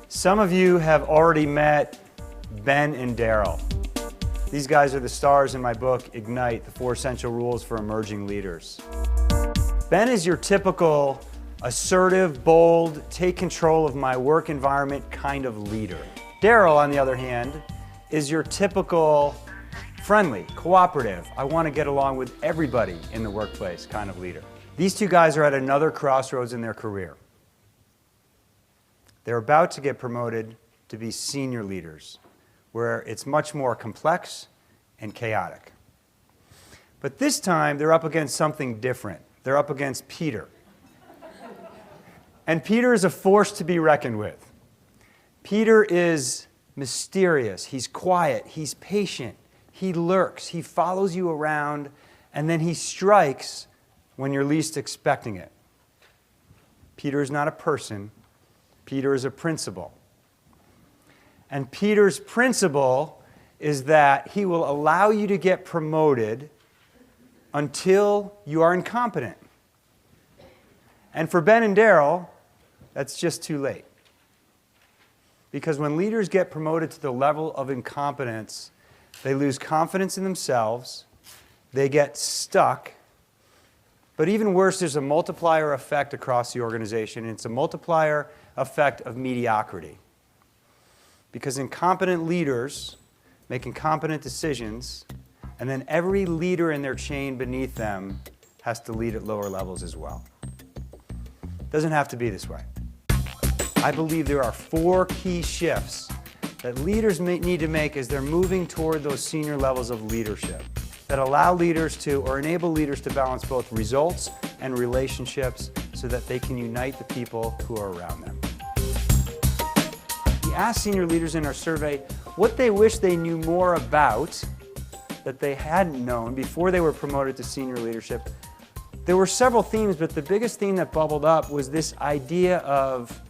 Some of you have already met Ben and Daryl. These guys are the stars in my book, Ignite, the 4 Essential Rules for Emerging Leaders. Ben is your typical assertive, bold, take control of my work environment kind of leader. Daryl, on the other hand, is your typical friendly, cooperative, I want to get along with everybody in the workplace kind of leader. These two guys are at another crossroads in their career. They're about to get promoted to be senior leaders, where it's much more complex and chaotic. But this time, they're up against something different. They're up against Peter. And Peter is a force to be reckoned with. Peter is mysterious, he's quiet, he's patient, he lurks, he follows you around, and then he strikes when you're least expecting it. Peter is not a person. Peter is a principle. And Peter's principle is that he will allow you to get promoted until you are incompetent. And for Ben and Daryl, that's just too late. Because when leaders get promoted to the level of incompetence, they lose confidence in themselves, they get stuck, but even worse, there's a multiplier effect across the organization, and it's a multiplier effect of mediocrity. Because incompetent leaders make incompetent decisions, and then every leader in their chain beneath them has to lead at lower levels as well. It doesn't have to be this way. I believe there are 4 key shifts that leaders need to make as they're moving toward those senior levels of leadership that allow leaders to, or enable leaders to balance both results and relationships so that they can unite the people who are around them. We asked senior leaders in our survey what they wish they knew more about that they hadn't known before they were promoted to senior leadership. There were several themes, but the biggest theme that bubbled up was this idea of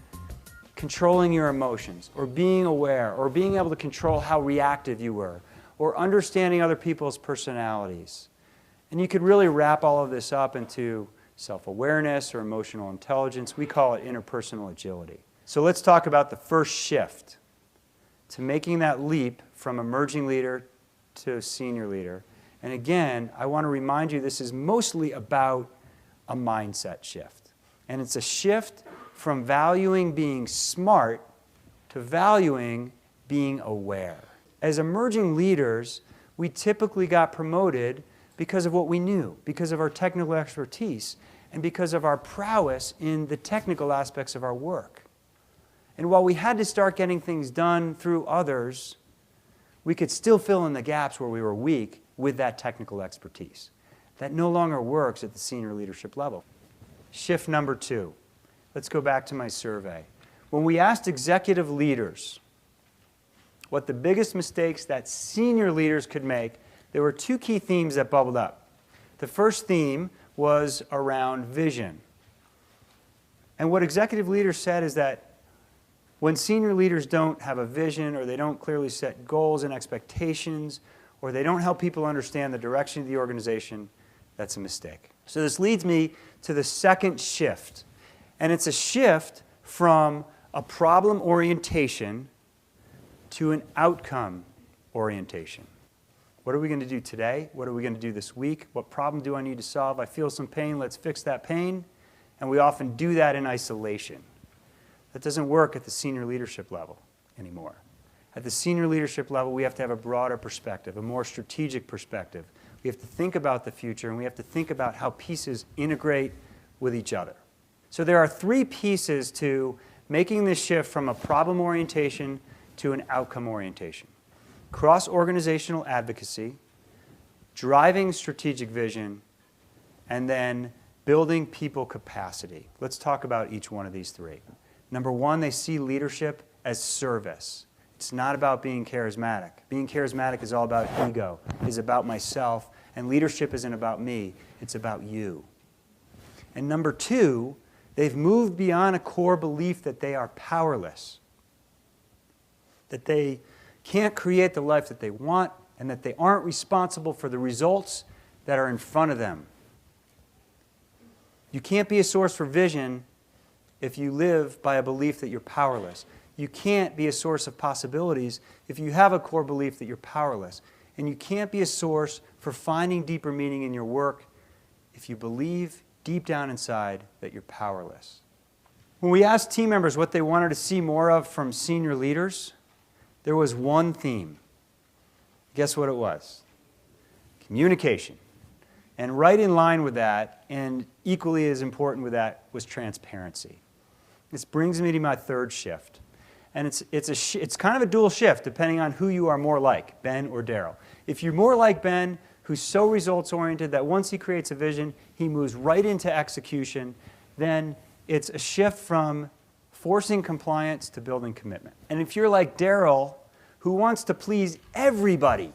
controlling your emotions, or being aware, or being able to control how reactive you were, or understanding other people's personalities. And you could really wrap all of this up into self-awareness or emotional intelligence. We call it interpersonal agility. So let's talk about the first shift to making that leap from emerging leader to senior leader. And again, I want to remind you this is mostly about a mindset shift. And it's a shift from valuing being smart to valuing being aware. As emerging leaders, we typically got promoted because of what we knew, because of our technical expertise, and because of our prowess in the technical aspects of our work. And while we had to start getting things done through others, we could still fill in the gaps where we were weak with that technical expertise. That no longer works at the senior leadership level. Shift number 2. Let's go back to my survey. When we asked executive leaders what the biggest mistakes that senior leaders could make, there were 2 key themes that bubbled up. The first theme was around vision. And what executive leaders said is that when senior leaders don't have a vision, or they don't clearly set goals and expectations, or they don't help people understand the direction of the organization, that's a mistake. So this leads me to the second shift. And it's a shift from a problem orientation to an outcome orientation. What are we going to do today? What are we going to do this week? What problem do I need to solve? I feel some pain, let's fix that pain. And we often do that in isolation. That doesn't work at the senior leadership level anymore. At the senior leadership level, we have to have a broader perspective, a more strategic perspective. We have to think about the future, and we have to think about how pieces integrate with each other. So there are 3 pieces to making this shift from a problem orientation to an outcome orientation. Cross-organizational advocacy, driving strategic vision, and then building people capacity. Let's talk about each one of these 3. Number 1, they see leadership as service. It's not about being charismatic. Being charismatic is all about ego, is about myself, and leadership isn't about me, it's about you. And number 2, they've moved beyond a core belief that they are powerless, that they can't create the life that they want, and that they aren't responsible for the results that are in front of them. You can't be a source for vision if you live by a belief that you're powerless. You can't be a source of possibilities if you have a core belief that you're powerless. And you can't be a source for finding deeper meaning in your work if you believe deep down inside that you're powerless. When we asked team members what they wanted to see more of from senior leaders, there was one theme. Guess what it was? Communication. And right in line with that, and equally as important with that, was transparency. This brings me to my third shift. And it's kind of a dual shift, depending on who you are more like, Ben or Daryl. If you're more like Ben, who's so results-oriented that once he creates a vision, he moves right into execution, then it's a shift from forcing compliance to building commitment. And if you're like Daryl, who wants to please everybody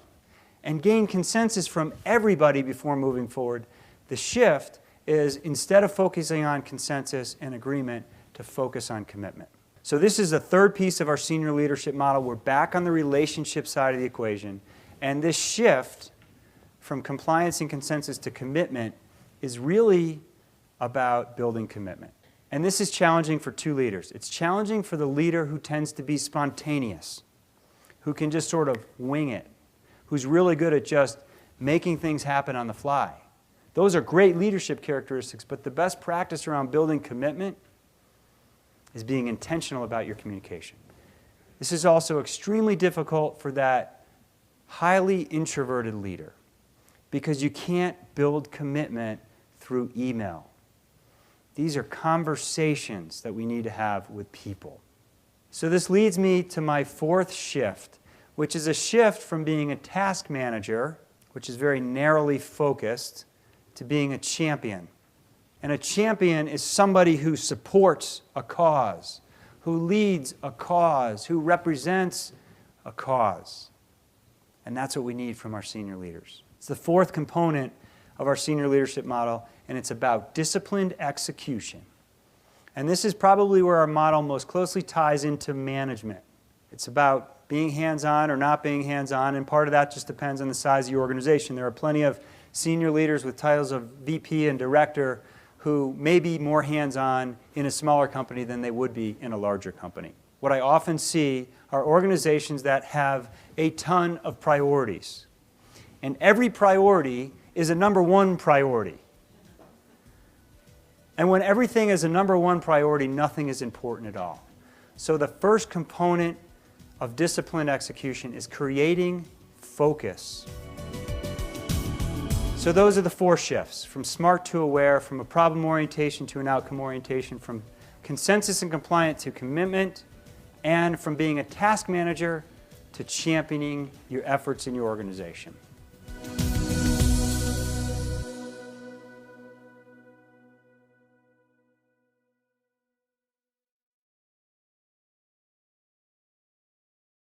and gain consensus from everybody before moving forward, the shift is, instead of focusing on consensus and agreement, to focus on commitment. So this is the third piece of our senior leadership model. We're back on the relationship side of the equation. And this shift from compliance and consensus to commitment is really about building commitment. And this is challenging for two leaders. It's challenging for the leader who tends to be spontaneous, who can just sort of wing it, who's really good at just making things happen on the fly. Those are great leadership characteristics, but the best practice around building commitment is being intentional about your communication. This is also extremely difficult for that highly introverted leader because you can't build commitment through email. These are conversations that we need to have with people. So this leads me to my fourth shift, which is a shift from being a task manager, which is very narrowly focused, to being a champion. And a champion is somebody who supports a cause, who leads a cause, who represents a cause. And that's what we need from our senior leaders. It's the fourth component of our senior leadership model, and it's about disciplined execution. And this is probably where our model most closely ties into management. It's about being hands-on or not being hands-on, and part of that just depends on the size of your organization. There are plenty of senior leaders with titles of VP and director who may be more hands-on in a smaller company than they would be in a larger company. What I often see are organizations that have a ton of priorities. And every priority is a number one priority. And when everything is a number one priority, nothing is important at all. So the first component of disciplined execution is creating focus. So those are the four shifts, from smart to aware, from a problem orientation to an outcome orientation, from consensus and compliant to commitment, and from being a task manager to championing your efforts in your organization.